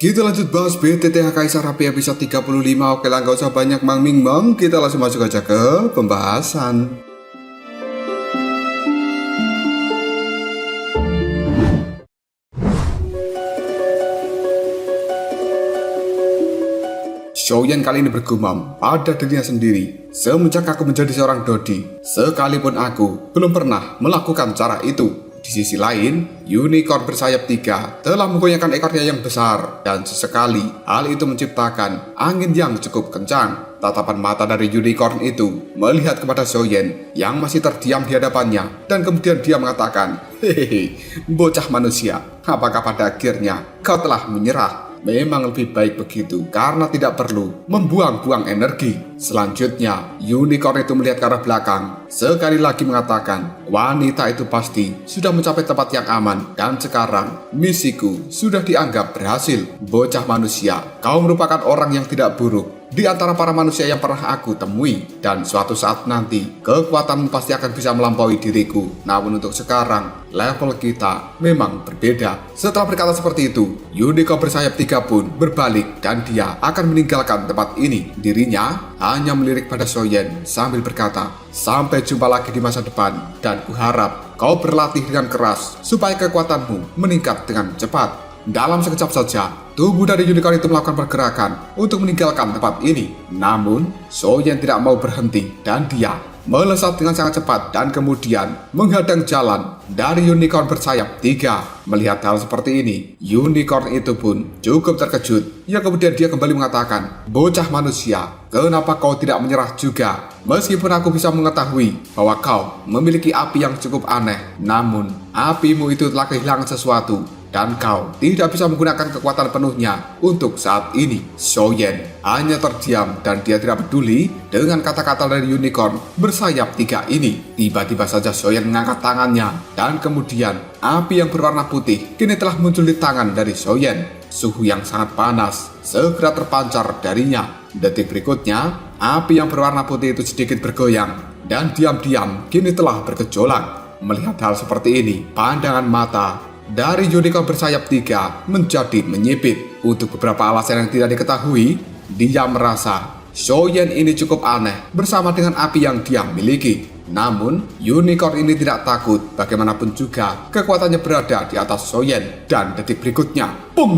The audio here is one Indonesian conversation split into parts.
Kita lanjut bahas BTTH Kaisar Api episode 35. Oke lah, gak usah banyak mang-ming-mang, kita langsung masuk aja ke pembahasan. Xiaoyan kali ini bergumam pada dirinya sendiri. Semenjak aku menjadi seorang Dodi, sekalipun aku belum pernah melakukan cara itu. Di sisi lain, unicorn bersayap 3 telah menggoyangkan ekornya yang besar, dan sesekali hal itu menciptakan angin yang cukup kencang. Tatapan mata dari unicorn itu melihat kepada Xiaoyan yang masih terdiam di hadapannya, dan kemudian dia mengatakan, "Hehehe, bocah manusia, apakah pada akhirnya kau telah menyerah? Memang lebih baik begitu, karena tidak perlu membuang-buang energi." Selanjutnya, unicorn itu melihat ke arah belakang, sekali lagi mengatakan, "Wanita itu pasti sudah mencapai tempat yang aman, dan sekarang misiku sudah dianggap berhasil. Bocah manusia, kau merupakan orang yang tidak buruk di antara para manusia yang pernah aku temui, dan suatu saat nanti kekuatanmu pasti akan bisa melampaui diriku. Namun untuk sekarang, level kita memang berbeda." Setelah berkata seperti itu, unicorn bersayap 3 pun berbalik dan dia akan meninggalkan tempat ini. Dirinya hanya melirik pada Xiaoyan sambil berkata, "Sampai jumpa lagi di masa depan, dan kuharap kau berlatih dengan keras supaya kekuatanmu meningkat dengan cepat." Dalam sekejap saja, tubuh dari unicorn itu melakukan pergerakan untuk meninggalkan tempat ini. Namun, Xiaoyan tidak mau berhenti dan dia melesat dengan sangat cepat dan kemudian menghadang jalan dari unicorn bersayap 3. Melihat hal seperti ini, unicorn itu pun cukup terkejut. Ya, kemudian dia kembali mengatakan, "Bocah manusia, kenapa kau tidak menyerah juga? Meskipun aku bisa mengetahui bahwa kau memiliki api yang cukup aneh, namun apimu itu telah kehilangan sesuatu, dan kau tidak bisa menggunakan kekuatan penuhnya untuk saat ini." Xiaoyan hanya terdiam dan dia tidak peduli dengan kata-kata dari unicorn bersayap 3 ini. Tiba-tiba saja Xiaoyan mengangkat tangannya, dan kemudian api yang berwarna putih kini telah muncul di tangan dari Xiaoyan. Suhu yang sangat panas segera terpancar darinya. Detik berikutnya, api yang berwarna putih itu sedikit bergoyang dan diam-diam kini telah bergejolak. Melihat hal seperti ini, pandangan mata dari unicorn bersayap 3 menjadi menyipit. Untuk beberapa alasan yang tidak diketahui, dia merasa Xiaoyan ini cukup aneh bersama dengan api yang dia miliki. Namun, unicorn ini tidak takut. Bagaimanapun juga, kekuatannya berada di atas Xiaoyan. Dan detik berikutnya, pum!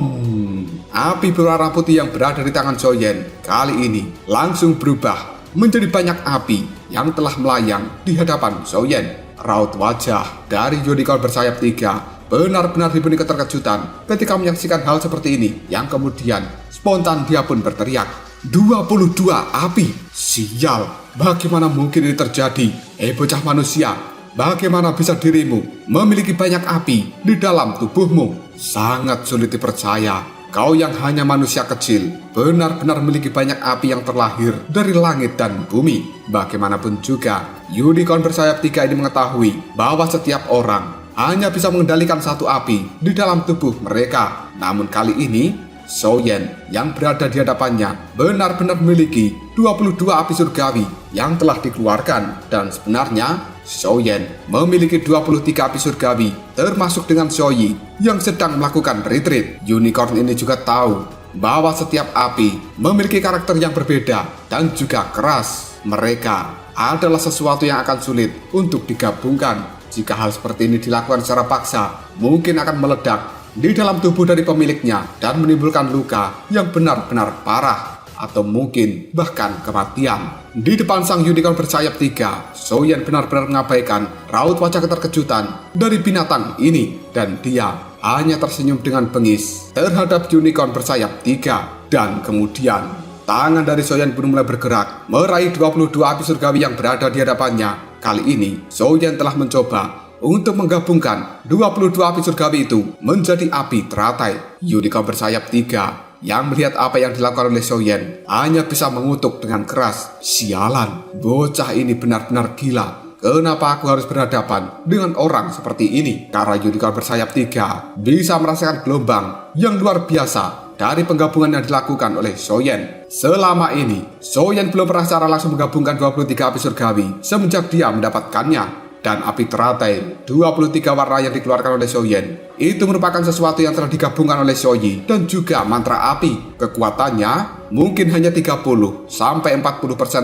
Api berwarna putih yang berada di tangan Xiaoyan kali ini langsung berubah menjadi banyak api yang telah melayang di hadapan Xiaoyan. Raut wajah dari unicorn bersayap 3 benar-benar dipenuhi keterkejutan ketika menyaksikan hal seperti ini, yang kemudian spontan dia pun berteriak, "22 api! Sial! Bagaimana mungkin ini terjadi? Bocah manusia, bagaimana bisa dirimu memiliki banyak api di dalam tubuhmu? Sangat sulit dipercaya. Kau yang hanya manusia kecil, benar-benar memiliki banyak api yang terlahir dari langit dan bumi." Bagaimanapun juga, unicorn bersayap 3 ini mengetahui bahwa setiap orang hanya bisa mengendalikan satu api di dalam tubuh mereka. Namun kali ini, Xiaoyan yang berada di hadapannya benar-benar memiliki 22 api surgawi yang telah dikeluarkan. Dan sebenarnya, Xiaoyan memiliki 23 api surgawi, termasuk dengan Xiaoyi yang sedang melakukan retreat. Unicorn ini juga tahu bahwa setiap api memiliki karakter yang berbeda dan juga keras. Mereka adalah sesuatu yang akan sulit untuk digabungkan. Jika hal seperti ini dilakukan secara paksa, mungkin akan meledak di dalam tubuh dari pemiliknya dan menimbulkan luka yang benar-benar parah, atau mungkin bahkan kematian. Di depan sang unicorn bersayap 3, Xiaoyan benar-benar mengabaikan raut wajah keterkejutan dari binatang ini, dan dia hanya tersenyum dengan bengis terhadap unicorn bersayap 3. Dan kemudian tangan dari Xiaoyan pun mulai bergerak meraih 22 api surgawi yang berada di hadapannya. Kali ini, Xiaoyan telah mencoba untuk menggabungkan 22 api surgawi itu menjadi api teratai. Unicorn bersayap 3 yang melihat apa yang dilakukan oleh Xiaoyan hanya bisa mengutuk dengan keras, "Sialan, bocah ini benar-benar gila. Kenapa aku harus berhadapan dengan orang seperti ini?" Karena unicorn bersayap 3 bisa merasakan gelombang yang luar biasa dari penggabungan yang dilakukan oleh Xiaoyan. Selama ini, Xiaoyan belum pernah secara langsung menggabungkan 23 api surgawi semenjak dia mendapatkannya. Dan api teratai 23 warna yang dikeluarkan oleh Xiaoyan itu merupakan sesuatu yang telah digabungkan oleh Xiaoyi dan juga mantra api. Kekuatannya mungkin hanya 30-40%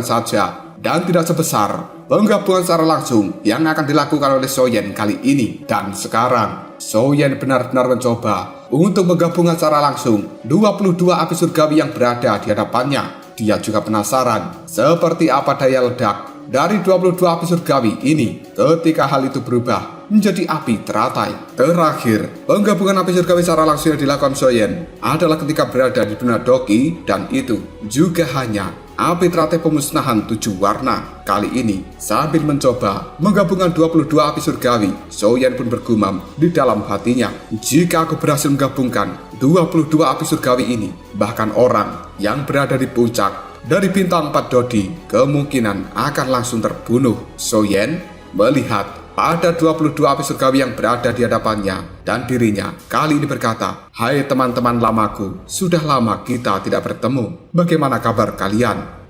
saja dan tidak sebesar penggabungan secara langsung yang akan dilakukan oleh Xiaoyan kali ini. Dan sekarang Xiaoyan benar-benar mencoba untuk menggabungkan secara langsung 22 api surgawi yang berada di hadapannya. Dia juga penasaran seperti apa daya ledak dari 22 api surgawi ini ketika hal itu berubah menjadi api teratai. Terakhir, penggabungan api surgawi secara langsung yang dilakukan Xiaoyan adalah ketika berada di dunia Doki, dan itu juga hanya api teratai pemusnahan 7 warna. Kali ini, sambil mencoba menggabungkan 22 api surgawi, Xiaoyan pun bergumam di dalam hatinya, jika aku berhasil menggabungkan 22 api surgawi ini, bahkan orang yang berada di puncak dari bintang 4 Dodi kemungkinan akan langsung terbunuh. Xiaoyan melihat pada 22 api surgawi yang berada di hadapannya dan dirinya kali ini berkata, "Hai teman-teman lamaku, sudah lama kita tidak bertemu. Bagaimana kabar kalian?"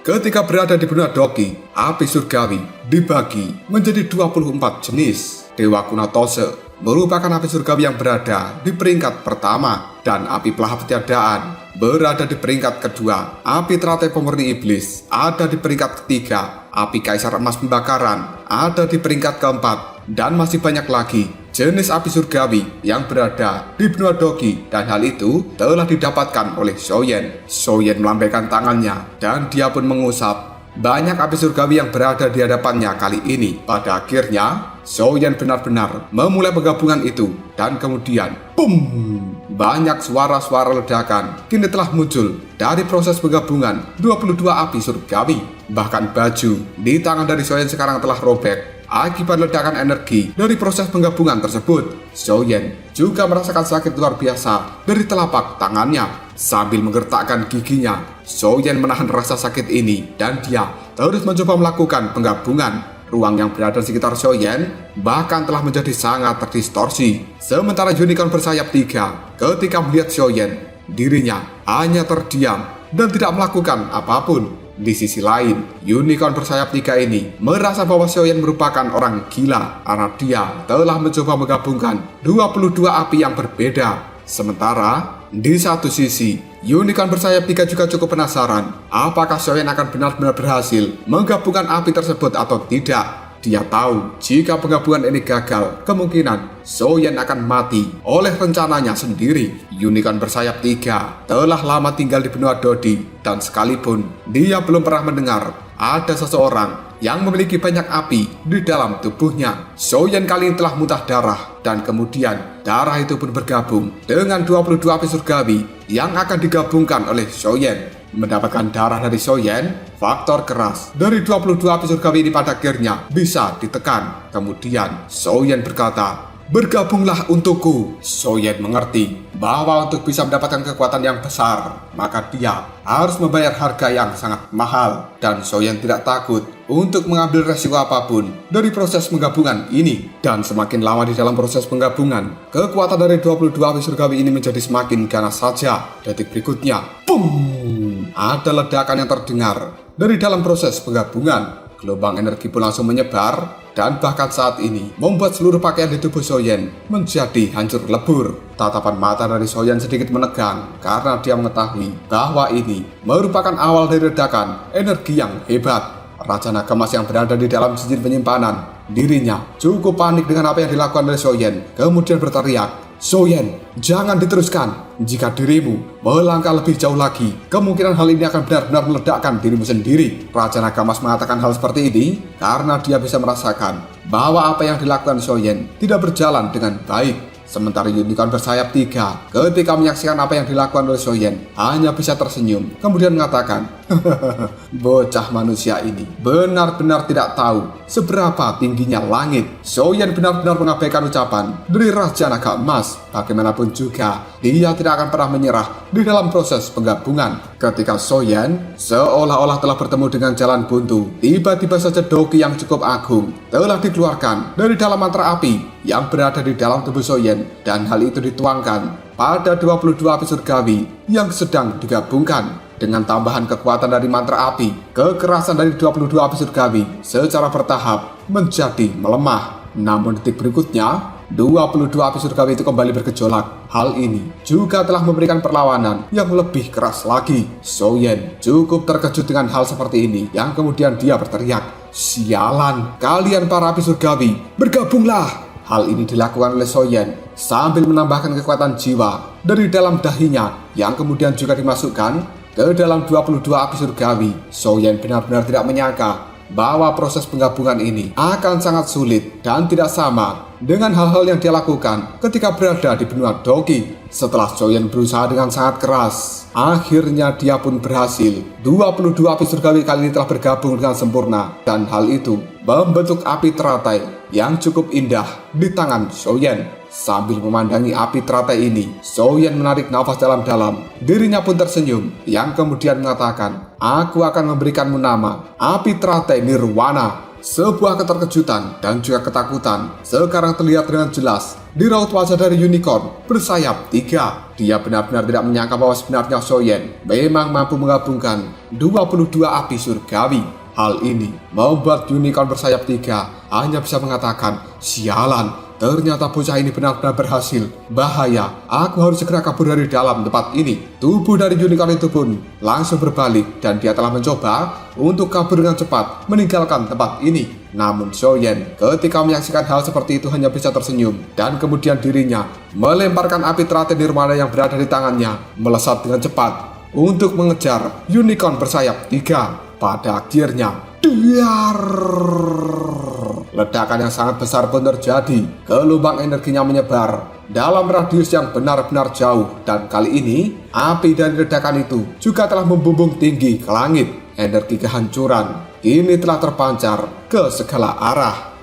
Ketika berada di benua Doki, api surgawi dibagi menjadi 24 jenis. Dewa Kuno Tose merupakan api surgawi yang berada di peringkat pertama, dan api pelahap ketiadaan berada di peringkat kedua. Api teratai pemurni iblis ada di peringkat ketiga. Api kaisar emas pembakaran ada di peringkat keempat, dan masih banyak lagi jenis api surgawi yang berada di benua Doki, dan hal itu telah didapatkan oleh Xiaoyan. Xiaoyan melambaikan tangannya dan dia pun mengusap banyak api surgawi yang berada di hadapannya kali ini. Pada akhirnya Xiaoyan benar-benar memulai penggabungan itu, dan kemudian boom, banyak suara-suara ledakan kini telah muncul dari proses penggabungan 22 api surgawi. Bahkan baju di tangan dari Xiaoyan sekarang telah robek akibat ledakan energi dari proses penggabungan tersebut. Xiaoyan juga merasakan sakit luar biasa dari telapak tangannya. Sambil menggertakkan giginya, Xiaoyan menahan rasa sakit ini dan dia terus mencoba melakukan penggabungan. Ruang yang berada di sekitar Xiaoyan bahkan telah menjadi sangat terdistorsi. Sementara unicorn bersayap 3 ketika melihat Xiaoyan, dirinya hanya terdiam dan tidak melakukan apapun. Di sisi lain, unicorn bersayap 3 ini merasa bahwa Xiaoyan merupakan orang gila karena dia telah mencoba menggabungkan 22 api yang berbeda. Sementara di satu sisi, unicorn bersayap 3 juga cukup penasaran apakah Xiaoyan akan benar-benar berhasil menggabungkan api tersebut atau tidak. Dia tahu jika penggabungan ini gagal, kemungkinan Xiaoyan akan mati oleh rencananya sendiri. Unicorn bersayap 3 telah lama tinggal di benua Dodi, dan sekalipun dia belum pernah mendengar ada seseorang yang memiliki banyak api di dalam tubuhnya. Xiaoyan kali ini telah muntah darah, dan kemudian darah itu pun bergabung dengan 22 api surgawi yang akan digabungkan oleh Xiaoyan. Mendapatkan darah dari Xiaoyan, faktor keras dari 22 api surgawi ini pada akhirnya bisa ditekan. Kemudian Xiaoyan berkata, "Bergabunglah untukku." Xiaoyan mengerti bahwa untuk bisa mendapatkan kekuatan yang besar, maka dia harus membayar harga yang sangat mahal. Dan Xiaoyan tidak takut untuk mengambil resiko apapun dari proses penggabungan ini. Dan semakin lama di dalam proses penggabungan, kekuatan dari 22 api surgawi ini menjadi semakin ganas saja. Detik berikutnya, boom! Ada ledakan yang terdengar dari dalam proses penggabungan. Gelombang energi pun langsung menyebar, dan bahkan saat ini membuat seluruh pakaian di tubuh Xiaoyan menjadi hancur lebur. Tatapan mata dari Xiaoyan sedikit menegang karena dia mengetahui bahwa ini merupakan awal dari ledakan energi yang hebat. Raja naga emas yang berada di dalam cincin penyimpanan, dirinya cukup panik dengan apa yang dilakukan oleh Xiaoyan, kemudian berteriak, "Xiaoyan, jangan diteruskan. Jika dirimu melangkah lebih jauh lagi, kemungkinan hal ini akan benar-benar meledakkan dirimu sendiri." Raja naga emas mengatakan hal seperti ini karena dia bisa merasakan bahwa apa yang dilakukan Xiaoyan tidak berjalan dengan baik. Sementara unicorn bersayap 3 ketika menyaksikan apa yang dilakukan oleh Xiaoyan hanya bisa tersenyum, kemudian mengatakan, Bocah manusia ini benar-benar tidak tahu seberapa tingginya langit. Soyen benar-benar mengabaikan ucapan dari Raja Naga Emas. Bagaimanapun juga, dia tidak akan pernah menyerah di dalam proses penggabungan. Ketika Soyen seolah-olah telah bertemu dengan jalan buntu, tiba-tiba saja Doki yang cukup agung telah dikeluarkan dari dalam mantra api yang berada di dalam tubuh Soyen, dan hal itu dituangkan pada 22 api surgawi yang sedang digabungkan. Dengan tambahan kekuatan dari mantra api, kekerasan dari 22 api surgawi secara bertahap menjadi melemah. Namun detik berikutnya, 22 api surgawi itu kembali bergejolak. Hal ini juga telah memberikan perlawanan yang lebih keras lagi. Soyen cukup terkejut dengan hal seperti ini, yang kemudian dia berteriak, "Sialan, kalian para api surgawi, bergabunglah!" Hal ini dilakukan oleh Soyen sambil menambahkan kekuatan jiwa dari dalam dahinya, yang kemudian juga dimasukkan ke dalam 22 api surgawi. Soyen benar-benar tidak menyangka bahwa proses penggabungan ini akan sangat sulit dan tidak sama dengan hal-hal yang dia lakukan ketika berada di benua Doki. Setelah Soyen berusaha dengan sangat keras, akhirnya dia pun berhasil. 22 api surgawi kali ini telah bergabung dengan sempurna, dan hal itu membentuk api teratai yang cukup indah di tangan Soyen. Sambil memandangi api teratai ini, Soyen menarik nafas dalam-dalam. Dirinya pun tersenyum, yang kemudian mengatakan, "Aku akan memberikanmu nama api teratai Nirwana." Sebuah keterkejutan dan juga ketakutan sekarang terlihat dengan jelas di raut wajah dari unicorn bersayap 3. Dia benar-benar tidak menyangka bahwa sebenarnya Soyen memang mampu menggabungkan 22 api surgawi. Hal ini membuat unicorn bersayap 3 hanya bisa mengatakan, "Sialan, ternyata bocah ini benar-benar berhasil. Bahaya, aku harus segera kabur dari dalam tempat ini." Tubuh dari unicorn itu pun langsung berbalik, dan dia telah mencoba untuk kabur dengan cepat meninggalkan tempat ini. Namun Soyen ketika menyaksikan hal seperti itu hanya bisa tersenyum, dan kemudian dirinya melemparkan api teratai Nirwana yang berada di tangannya melesat dengan cepat untuk mengejar unicorn bersayap 3. Pada akhirnya, ledakan yang sangat besar pun terjadi. Gelombang energinya menyebar dalam radius yang benar-benar jauh, dan kali ini api dari ledakan itu juga telah membumbung tinggi ke langit. Energi kehancuran kini telah terpancar ke segala arah.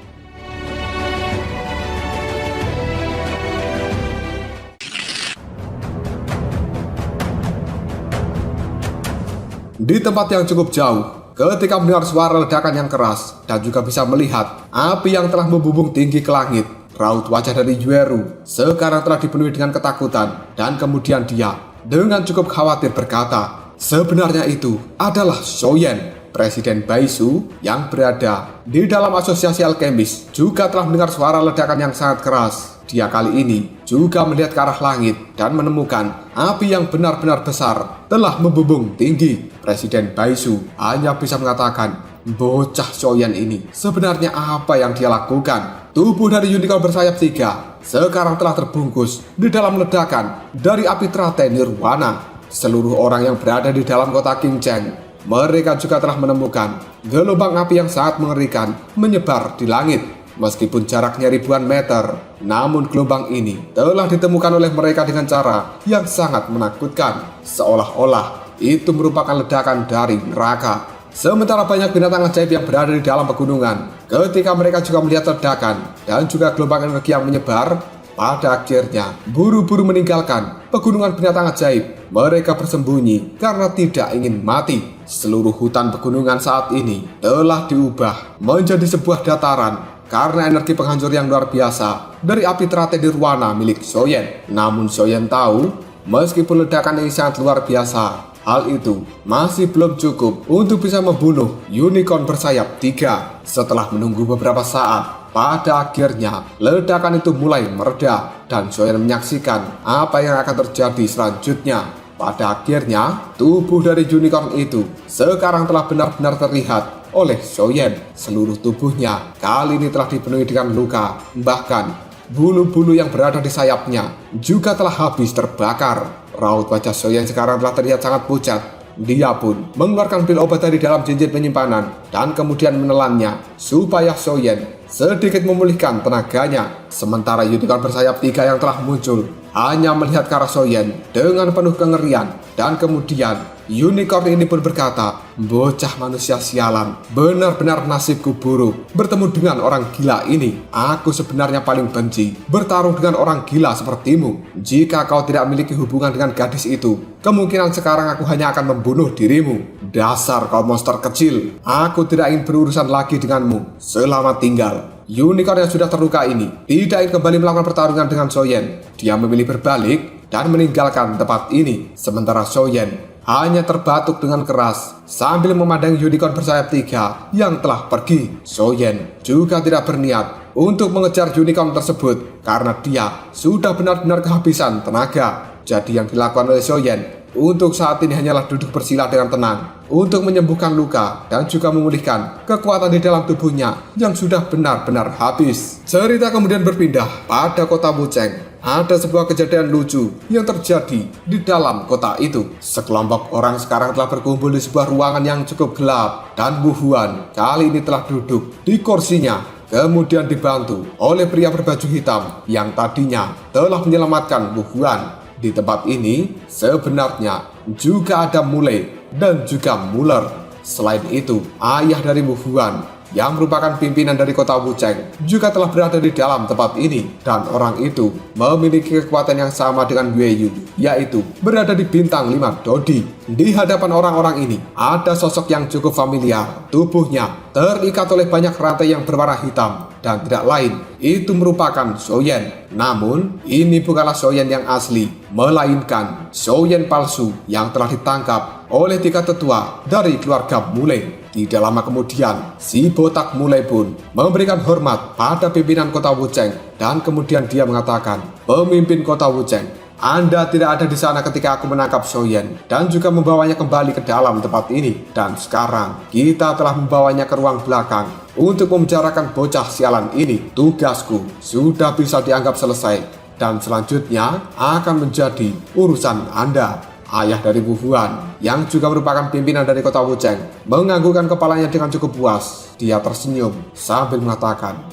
Di tempat yang cukup jauh, ketika mendengar suara ledakan yang keras dan juga bisa melihat api yang telah membumbung tinggi ke langit, raut wajah dari Yueru sekarang telah dipenuhi dengan ketakutan, dan kemudian dia dengan cukup khawatir berkata, "Sebenarnya itu adalah Soyen." Presiden Baisu yang berada di dalam asosiasi alkemis juga telah mendengar suara ledakan yang sangat keras. Dia kali ini juga melihat ke arah langit dan menemukan api yang benar-benar besar telah membumbung tinggi. Presiden Baisu hanya bisa mengatakan, bocah Soyen ini sebenarnya apa yang dia lakukan? Tubuh dari unicorn bersayap 3 sekarang telah terbungkus di dalam ledakan dari api teratai Nirwana. Seluruh orang yang berada di dalam kota Qingcheng, mereka juga telah menemukan gelombang api yang sangat mengerikan menyebar di langit. Meskipun jaraknya ribuan meter, namun gelombang ini telah ditemukan oleh mereka dengan cara yang sangat menakutkan, seolah-olah itu merupakan ledakan dari neraka. Sementara banyak binatang ajaib yang berada di dalam pegunungan, ketika mereka juga melihat ledakan dan juga gelombang energi yang menyebar, pada akhirnya buru-buru meninggalkan pegunungan binatang ajaib. Mereka bersembunyi karena tidak ingin mati. Seluruh hutan pegunungan saat ini telah diubah menjadi sebuah dataran karena energi penghancur yang luar biasa dari api teratai Nirwana milik Soyen. Namun Soyen tahu, meskipun ledakan ini sangat luar biasa, hal itu masih belum cukup untuk bisa membunuh unicorn bersayap 3. Setelah menunggu beberapa saat, pada akhirnya ledakan itu mulai mereda dan Soyen menyaksikan apa yang akan terjadi selanjutnya. Pada akhirnya, tubuh dari unicorn itu sekarang telah benar-benar terlihat oleh Soyen. Seluruh tubuhnya kali ini telah dipenuhi dengan luka, bahkan bulu-bulu yang berada di sayapnya juga telah habis terbakar. Raut wajah Soyen sekarang telah terlihat sangat pucat. Dia pun mengeluarkan pil obat dari dalam cincin penyimpanan dan kemudian menelannya supaya Soyen sedikit memulihkan tenaganya. Sementara unicorn bersayap 3 yang telah muncul hanya melihat ke arah Soyen dengan penuh kengerian. Dan kemudian unicorn ini pun berkata, "Bocah manusia sialan, benar-benar nasibku buruk bertemu dengan orang gila ini. Aku sebenarnya paling benci bertarung dengan orang gila sepertimu. Jika kau tidak memiliki hubungan dengan gadis itu, kemungkinan sekarang aku hanya akan membunuh dirimu. Dasar kau monster kecil, aku tidak ingin berurusan lagi denganmu. Selamat tinggal." Unicorn yang sudah terluka ini tidak ingin kembali melakukan pertarungan dengan Soyen. Dia memilih berbalik dan meninggalkan tempat ini. Sementara Soyen hanya terbatuk dengan keras sambil memandang unicorn bersayap 3 yang telah pergi. Soyen juga tidak berniat untuk mengejar unicorn tersebut karena dia sudah benar-benar kehabisan tenaga. Jadi yang dilakukan oleh Soyen untuk saat ini hanyalah duduk bersila dengan tenang untuk menyembuhkan luka dan juga memulihkan kekuatan di dalam tubuhnya yang sudah benar-benar habis. Cerita kemudian berpindah pada kota Wucheng. Ada sebuah kejadian lucu yang terjadi di dalam kota itu. Sekelompok orang sekarang telah berkumpul di sebuah ruangan yang cukup gelap dan Bu Huan kali ini telah duduk di kursinya. Kemudian dibantu oleh pria berbaju hitam yang tadinya telah menyelamatkan Bu Huan. Di tempat ini sebenarnya juga ada Mule dan juga Muller. Selain itu, ayah dari Bu Huan yang merupakan pimpinan dari kota Wucheng juga telah berada di dalam tempat ini. Dan orang itu memiliki kekuatan yang sama dengan Yue Yu, yaitu berada di bintang 5 Dodi. Di hadapan orang-orang ini ada sosok yang cukup familiar. Tubuhnya terikat oleh banyak rantai yang berwarna hitam dan tidak lain itu merupakan Soyen. Namun ini bukanlah Soyen yang asli, melainkan Soyen palsu yang telah ditangkap oleh 3 tetua dari keluarga Mule. Tidak lama kemudian, si botak Mule pun memberikan hormat pada pimpinan kota Wucheng dan kemudian dia mengatakan, "Pemimpin kota Wucheng, Anda tidak ada di sana ketika aku menangkap Soyen dan juga membawanya kembali ke dalam tempat ini. Dan sekarang kita telah membawanya ke ruang belakang untuk membicarakan bocah sialan ini. Tugasku sudah bisa dianggap selesai dan selanjutnya akan menjadi urusan Anda." Ayah dari Bu Huan, yang juga merupakan pimpinan dari kota Wucheng, menganggukkan kepalanya dengan cukup puas. Dia tersenyum sambil mengatakan,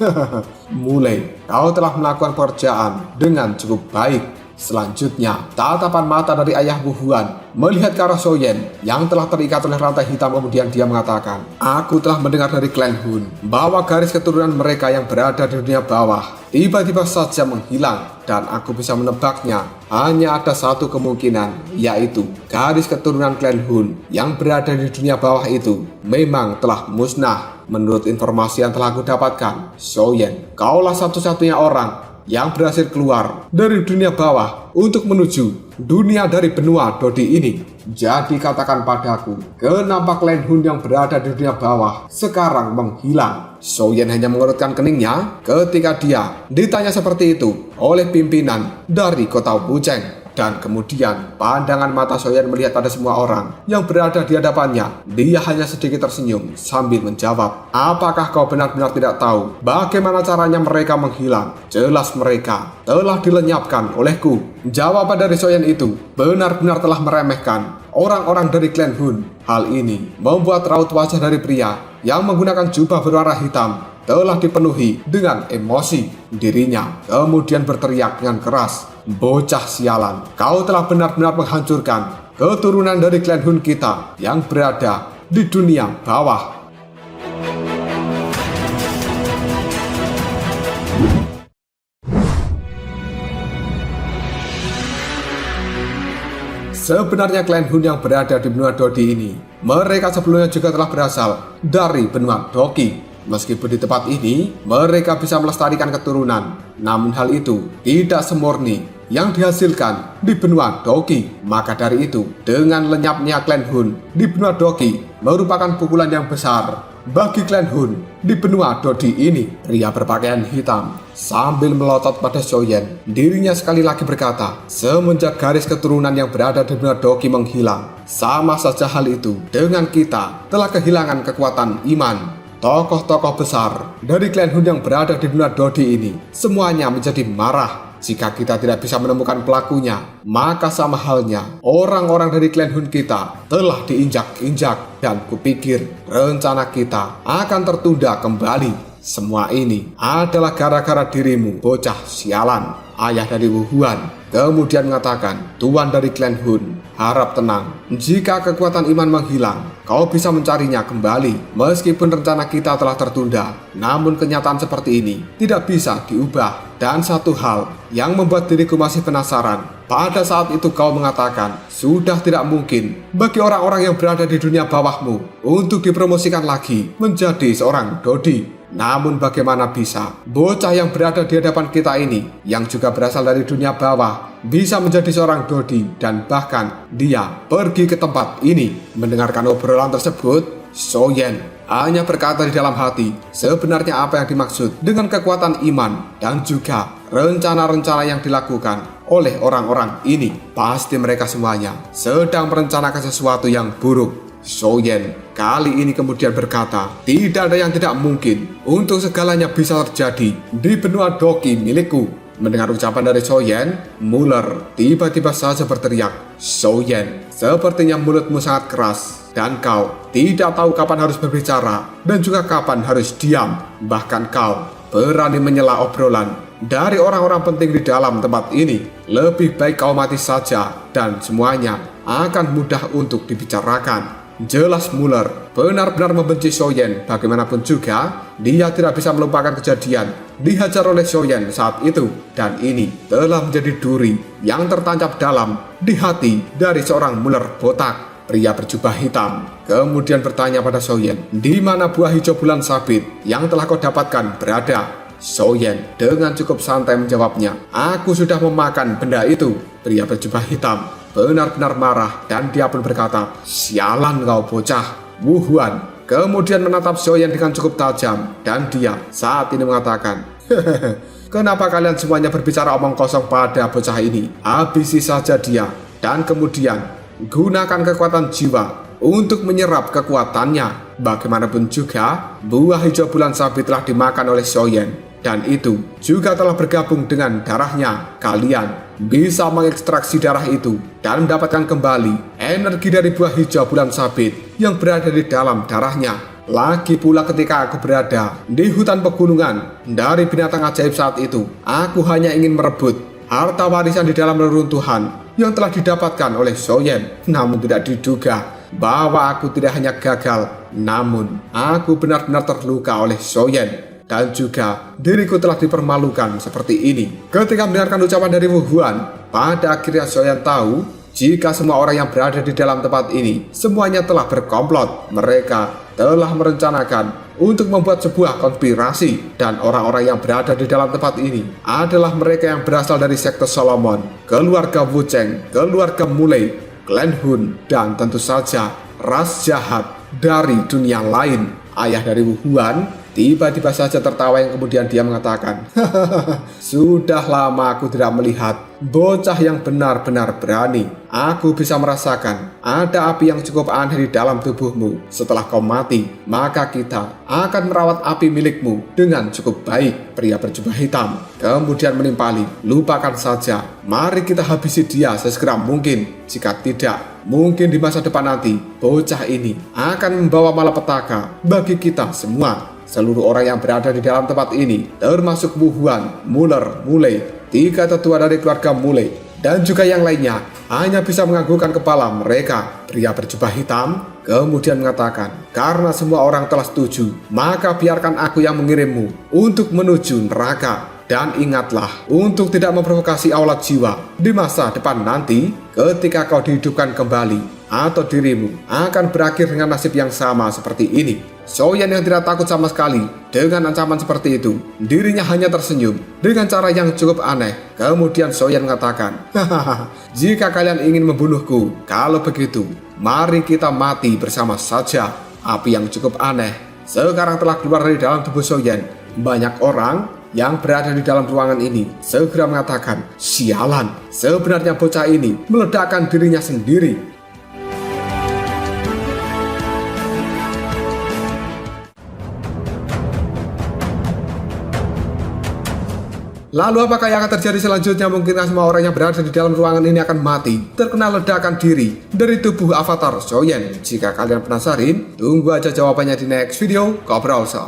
"Mule, kau telah melakukan pekerjaan dengan cukup baik." Selanjutnya, tatapan mata dari ayah Bu Huan melihat ke arah Soyen yang telah terikat oleh rantai hitam. Kemudian dia mengatakan, "Aku telah mendengar dari Clan Hun bahwa garis keturunan mereka yang berada di dunia bawah tiba-tiba saja menghilang. Dan aku bisa menebaknya. Hanya ada satu kemungkinan, yaitu garis keturunan Clan Hun yang berada di dunia bawah itu memang telah musnah. Menurut informasi yang telah aku dapatkan, Soyen, kaulah satu-satunya orang yang berhasil keluar dari dunia bawah untuk menuju dunia dari benua Dodi ini. Jadi katakan padaku, kenapa Clan Hun yang berada di dunia bawah sekarang menghilang?" Soyen hanya mengerutkan keningnya ketika dia ditanya seperti itu oleh pimpinan dari kota Wucheng. Dan kemudian pandangan mata Soyen melihat pada semua orang yang berada di hadapannya. Dia hanya sedikit tersenyum sambil menjawab, "Apakah kau benar-benar tidak tahu bagaimana caranya mereka menghilang? Jelas mereka telah dilenyapkan olehku." Jawaban dari Soyen itu benar-benar telah meremehkan orang-orang dari Clan Hun. Hal ini membuat raut wajah dari pria yang menggunakan jubah berwarna hitam telah dipenuhi dengan emosi. Dirinya kemudian berteriak dengan keras, "Bocah sialan, kau telah benar-benar menghancurkan keturunan dari Clan Hun kita yang berada di dunia bawah." Sebenarnya Clan Hun yang berada di benua Dodi ini, mereka sebelumnya juga telah berasal dari benua Doki. Meskipun di tempat ini mereka bisa melestarikan keturunan, namun hal itu tidak semurni yang dihasilkan di benua Doki. Maka dari itu, dengan lenyapnya Clan Hun di benua Doki merupakan pukulan yang besar bagi Clan Hun di benua Dodi ini. Pria berpakaian hitam sambil melotot pada Soyen, dirinya sekali lagi berkata, "Semenjak garis keturunan yang berada di benua Doki menghilang, sama saja hal itu dengan kita telah kehilangan kekuatan iman." Tokoh-tokoh besar dari Clan Hun yang berada di benua Dodi ini semuanya menjadi marah. Jika kita tidak bisa menemukan pelakunya, maka sama halnya orang-orang dari Clan Hun kita telah diinjak-injak. Dan kupikir rencana kita akan tertunda kembali. Semua ini adalah gara-gara dirimu, bocah sialan. Ayah dari Wu Huan kemudian mengatakan, Tuan dari klan Hun, harap tenang. Jika kekuatan iman menghilang, kau bisa mencarinya kembali. Meskipun rencana kita telah tertunda, namun kenyataan seperti ini tidak bisa diubah. Dan satu hal yang membuat diriku masih penasaran, pada saat itu kau mengatakan sudah tidak mungkin bagi orang-orang yang berada di dunia bawahmu untuk dipromosikan lagi menjadi seorang Dodi. Namun bagaimana bisa bocah yang berada di hadapan kita ini, yang juga berasal dari dunia bawah, bisa menjadi seorang Dodi dan bahkan dia pergi ke tempat ini? Mendengarkan obrolan tersebut, Soyen hanya berkata di dalam hati sebenarnya apa yang dimaksud dengan kekuatan iman dan juga rencana-rencana yang dilakukan oleh orang-orang ini. Pasti mereka semuanya sedang merencanakan sesuatu yang buruk. Soyen kali ini kemudian berkata, tidak ada yang tidak mungkin, untuk segalanya bisa terjadi di benua Doki milikku. Mendengar ucapan dari Soyen, Muller tiba-tiba saja berteriak, Soyen, sepertinya mulutmu sangat keras dan kau tidak tahu kapan harus berbicara dan juga kapan harus diam. Bahkan kau berani menyela obrolan dari orang-orang penting di dalam tempat ini. Lebih baik kau mati saja dan semuanya akan mudah untuk dibicarakan. Jelas Muller benar-benar membenci Soyen. Bagaimanapun juga, dia tidak bisa melupakan kejadian dihajar oleh Soyen saat itu. Dan ini telah menjadi duri yang tertancap dalam di hati dari seorang Muller botak. Pria berjubah hitam kemudian bertanya pada Soyen, di mana buah hijau bulan sabit yang telah kau dapatkan berada? Soyen dengan cukup santai menjawabnya, aku sudah memakan benda itu. Pria berjubah hitam benar-benar marah dan dia pun berkata, sialan kau bocah. Wu Huan kemudian menatap Soyen dengan cukup tajam dan dia saat ini mengatakan, kenapa kalian semuanya berbicara omong kosong pada bocah ini? Habisi saja dia dan kemudian gunakan kekuatan jiwa untuk menyerap kekuatannya. Bagaimanapun juga, buah hijau bulan sabit telah dimakan oleh Soyen dan itu juga telah bergabung dengan darahnya. Kalian bisa mengekstraksi darah itu dan mendapatkan kembali energi dari buah hijau bulan sabit yang berada di dalam darahnya. Lagi pula ketika aku berada di hutan pegunungan dari binatang ajaib saat itu, aku hanya ingin merebut harta warisan di dalam reruntuhan yang telah didapatkan oleh Soyen. Namun tidak diduga bahwa aku tidak hanya gagal, namun aku benar-benar terluka oleh Soyen. Dan juga diriku telah dipermalukan seperti ini. Ketika mendengarkan ucapan dari Wu Huan, pada akhirnya Soyen tahu jika semua orang yang berada di dalam tempat ini semuanya telah berkomplot. Mereka telah merencanakan untuk membuat sebuah konspirasi, dan orang-orang yang berada di dalam tempat ini adalah mereka yang berasal dari sekte Solomon, keluarga Wu Cheng, keluarga Mulei, klan Hun, dan tentu saja ras jahat dari dunia lain. Ayah dari Wu Huan tiba-tiba saja tertawa yang kemudian dia mengatakan, sudah lama aku tidak melihat bocah yang benar-benar berani. Aku bisa merasakan ada api yang cukup aneh di dalam tubuhmu. Setelah kau mati, maka kita akan merawat api milikmu dengan cukup baik. Pria berjubah hitam kemudian menimpali, lupakan saja. Mari kita habisi dia sesegera mungkin. Jika tidak, mungkin di masa depan nanti bocah ini akan membawa malapetaka bagi kita semua. Seluruh orang yang berada di dalam tempat ini, termasuk Wu Huan, Muller, Mulei, 3 tetua dari keluarga Mulei, dan juga yang lainnya, hanya bisa menganggukkan kepala mereka. Pria berjubah hitam kemudian mengatakan, karena semua orang telah setuju, maka biarkan aku yang mengirimmu untuk menuju neraka. Dan ingatlah untuk tidak memprovokasi aulat jiwa di masa depan nanti ketika kau dihidupkan kembali, atau dirimu akan berakhir dengan nasib yang sama seperti ini. Soyen yang tidak takut sama sekali dengan ancaman seperti itu, dirinya hanya tersenyum dengan cara yang cukup aneh. Kemudian Soyen mengatakan, hahaha, jika kalian ingin membunuhku, kalau begitu mari kita mati bersama saja. Api yang cukup aneh sekarang telah keluar dari dalam tubuh Soyen. Banyak orang yang berada di dalam ruangan ini segera mengatakan, sialan, sebenarnya bocah ini meledakkan dirinya sendiri. Lalu apakah yang akan terjadi selanjutnya? Mungkinkah semua orang yang berada di dalam ruangan ini akan mati terkena ledakan diri dari tubuh avatar Soyen? Jika kalian penasaran, tunggu aja jawabannya di next video. Ngobrol sob.